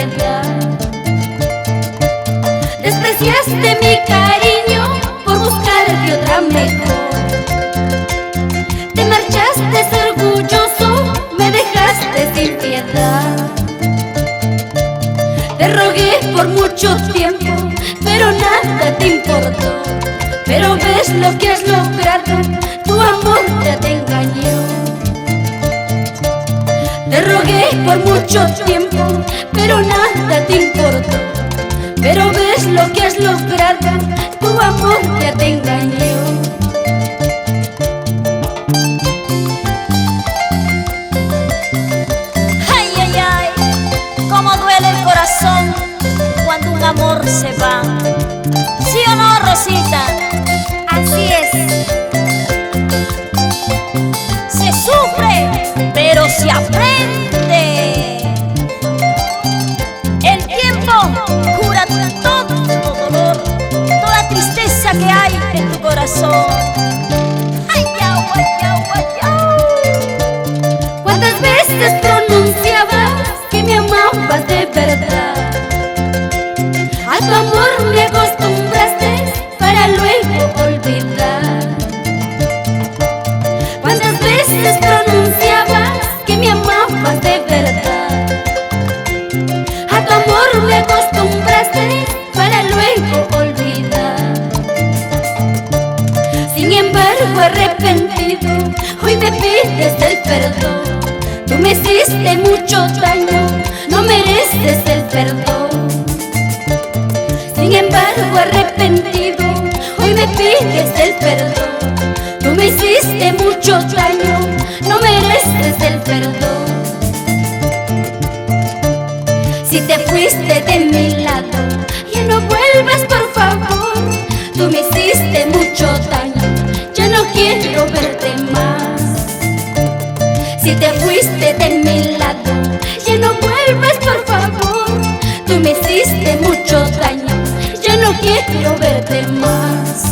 piedad. Despreciaste mi cariño por buscarte otra mejor. Te marchaste orgulloso, me dejaste sin piedad. Te rogué por mucho tiempo, pero nada te importó. Pero ves lo que has logrado, tu amor ya te engañó. Te rogué por mucho tiempo, pero nada te importó. Pero ves lo que has logrado, tu amor ya te engañó. Ay, ay, ay, cómo duele el corazón cuando un amor se va. ¿Sí o no, Rosita? Así es. Se sufre, pero se aprende. El tiempo cura todo dolor, toda tristeza que hay en tu corazón. Ay, au, ay, au, ay, au. ¿Cuántas veces pronunciabas que me amabas de verdad? A tu amor me acostumbraste para luego olvidar. ¿Cuántas veces pronunciabas que me amabas de verdad? A tu amor me acostumbraste para luego olvidar. Sin embargo, arrepentido, hoy me pides el perdón. Tú me hiciste mucho daño, no mereces el perdón. Sin embargo, arrepentido, hoy me pides el perdón. Tú me hiciste mucho daño, no mereces el perdón. Si te fuiste de mi lado, ya no vuelvas por favor. Tú me hiciste mucho daño, ya no quiero verte más. Si te fuiste de mi lado, ya no vuelvas por favor. Tú me hiciste mucho daño, ya no quiero verte más.